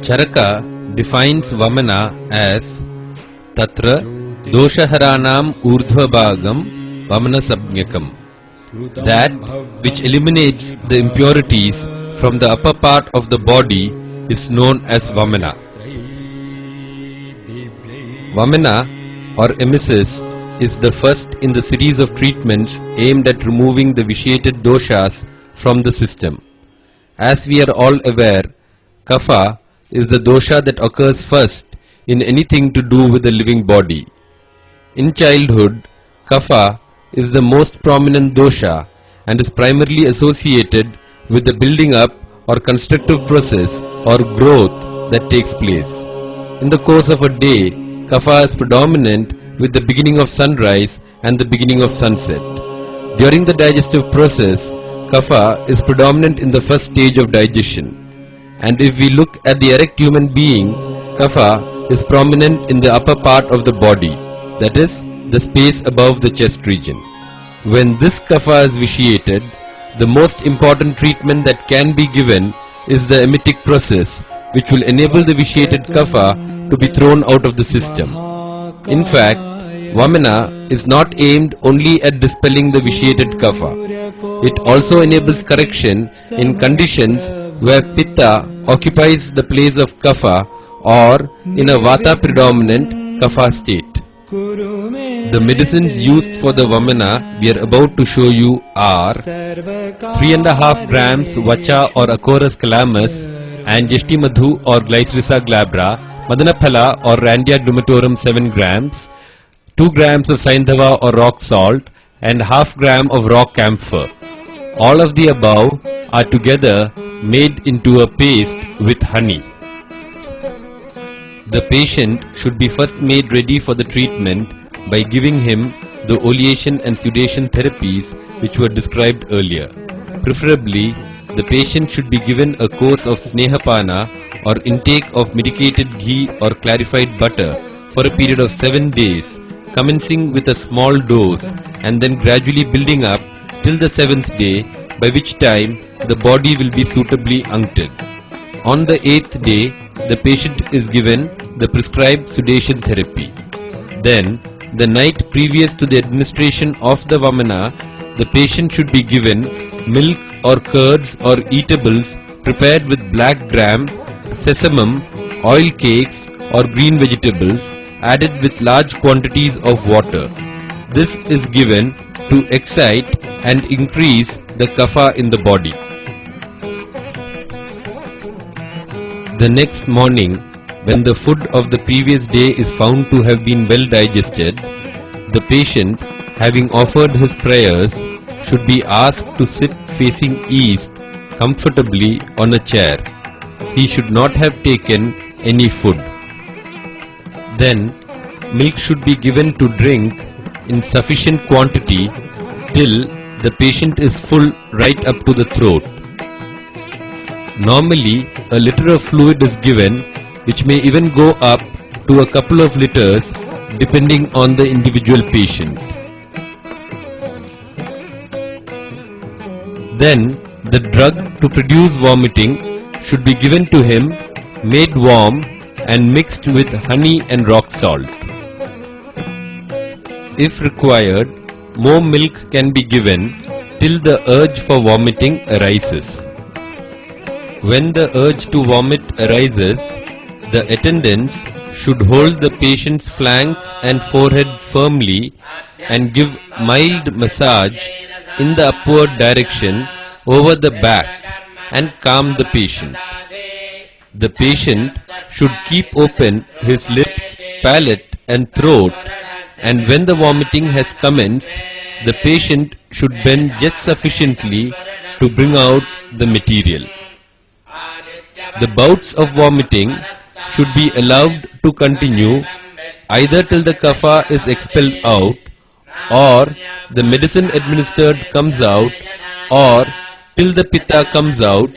Charaka defines Vamana as Tatra Doshaharanam Urdhvabhagam Vamana Sabnyakam, that which eliminates the impurities from the upper part of the body is known as Vamana. Vamana or emesis is the first in the series of treatments aimed at removing the vitiated doshas from the system. As we are all aware, kapha is the dosha that occurs first in anything to do with the living body. In childhood, kapha is the most prominent dosha and is primarily associated with the building up or constructive process or growth that takes place. In the course of a day, kapha is predominant with the beginning of sunrise and the beginning of sunset. During the digestive process, kapha is predominant in the first stage of digestion. And if we look at the erect human being, kapha is prominent in the upper part of the body, that is, the space above the chest region. When this kapha is vitiated, the most important treatment that can be given is the emetic process, which will enable the vitiated kapha to be thrown out of the system. In fact, Vamana is not aimed only at dispelling the vitiated kapha. It also enables correction in conditions where pitta occupies the place of kapha or in a vata predominant kapha state. The medicines used for the Vamana we are about to show you are 3.5 grams Vacha or Acorus calamus and Yeshti Madhu or Glycyrrhiza glabra, Madanaphala or Randia glumatorum 7 grams, 2 grams of Saindhava or rock salt and half gram of rock camphor. All of the above are together made into a paste with honey. The patient should be first made ready for the treatment by giving him the oleation and sudation therapies which were described earlier. Preferably, the patient should be given a course of snehapana or intake of medicated ghee or clarified butter for a period of 7 days, commencing with a small dose and then gradually building up till the 7th day, by which time the body will be suitably uncted. On the 8th day, the patient is given the prescribed sudation therapy. Then, the night previous to the administration of the Vamana, the patient should be given milk or curds or eatables prepared with black gram, sesamum, oil cakes or green vegetables added with large quantities of water. This is given to excite and increase the kapha in the body. The next morning, when the food of the previous day is found to have been well digested, the patient, having offered his prayers, should be asked to sit facing east comfortably on a chair. He should not have taken any food. Then, milk should be given to drink in sufficient quantity till the patient is full right up to the throat. Normally, a liter of fluid is given, which may even go up to a couple of liters depending on the individual patient. Then, the drug to produce vomiting should be given to him, made warm and mixed with honey and rock salt. If required, more milk can be given till the urge for vomiting arises. When the urge to vomit arises, the attendants should hold the patient's flanks and forehead firmly and give mild massage in the upward direction over the back and calm the patient. The patient should keep open his lips, palate and throat, and when the vomiting has commenced, the patient should bend just sufficiently to bring out the material. The bouts of vomiting should be allowed to continue either till the kapha is expelled out, or the medicine administered comes out, or till the pitta comes out,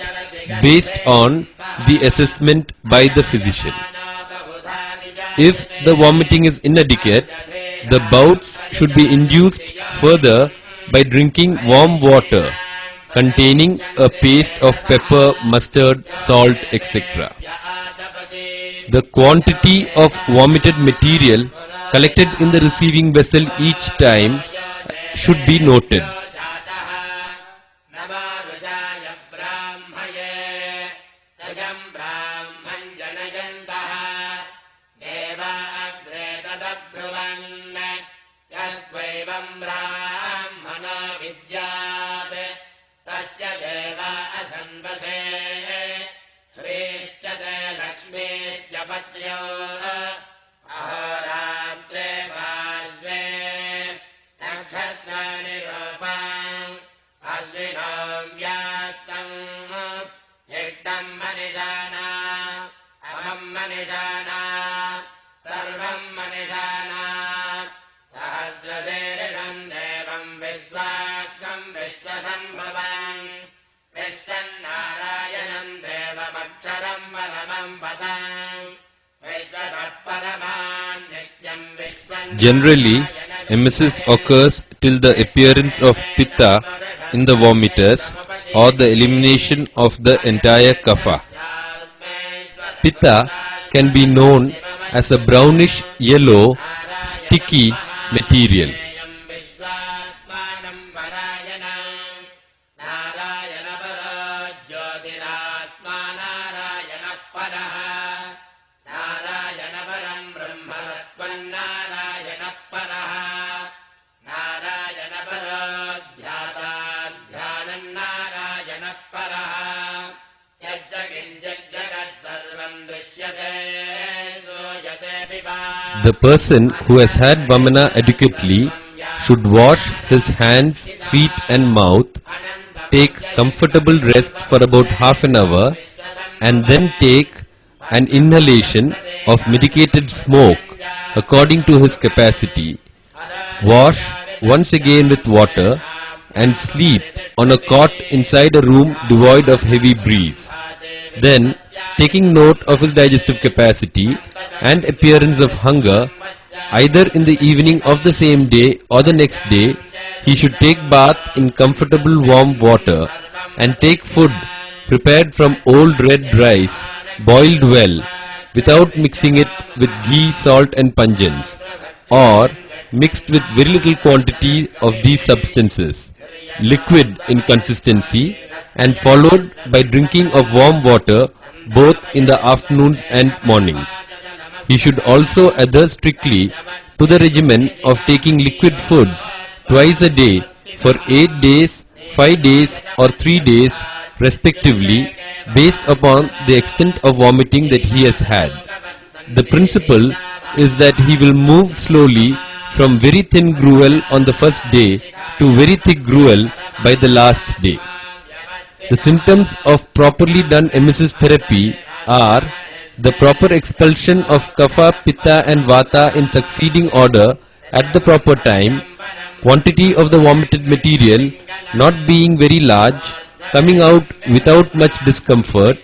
based on the assessment by the physician. If the vomiting is inadequate, the bouts should be induced further by drinking warm water containing a paste of pepper, mustard, salt, etc. The quantity of vomited material collected in the receiving vessel each time should be noted. Generally, emesis occurs till the appearance of pitta in the vomiters or the elimination of the entire kapha. Pitta can be known as a brownish yellow sticky material. The person who has had Vamana adequately should wash his hands, feet and mouth, take comfortable rest for about half an hour and then take an inhalation of medicated smoke according to his capacity, wash once again with water and sleep on a cot inside a room devoid of heavy breeze. Then, taking note of his digestive capacity and appearance of hunger, either in the evening of the same day or the next day, he should take bath in comfortable warm water and take food prepared from old red rice, boiled well, without mixing it with ghee, salt and pungents, or mixed with very little quantity of these substances, liquid in consistency, and followed by drinking of warm water both in the afternoons and mornings. He should also adhere strictly to the regimen of taking liquid foods twice a day for 8 days, 5 days or 3 days respectively, based upon the extent of vomiting that he has had. The principle is that he will move slowly from very thin gruel on the first day to very thick gruel by the last day. The symptoms of properly done emesis therapy are the proper expulsion of kapha, pitta and vata in succeeding order at the proper time, quantity of the vomited material not being very large, coming out without much discomfort,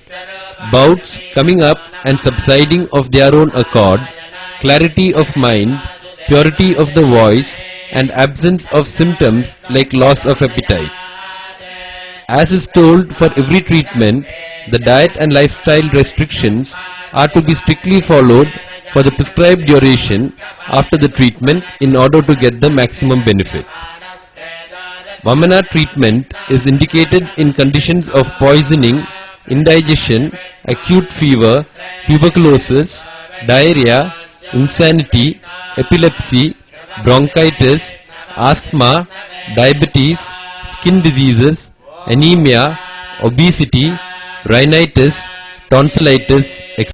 bouts coming up and subsiding of their own accord, clarity of mind, purity of the voice and absence of symptoms like loss of appetite. As is told for every treatment, the diet and lifestyle restrictions are to be strictly followed for the prescribed duration after the treatment in order to get the maximum benefit. Vamana treatment is indicated in conditions of poisoning, indigestion, acute fever, tuberculosis, diarrhea, insanity, epilepsy, bronchitis, asthma, diabetes, skin diseases, anemia, obesity, rhinitis, tonsillitis, etc.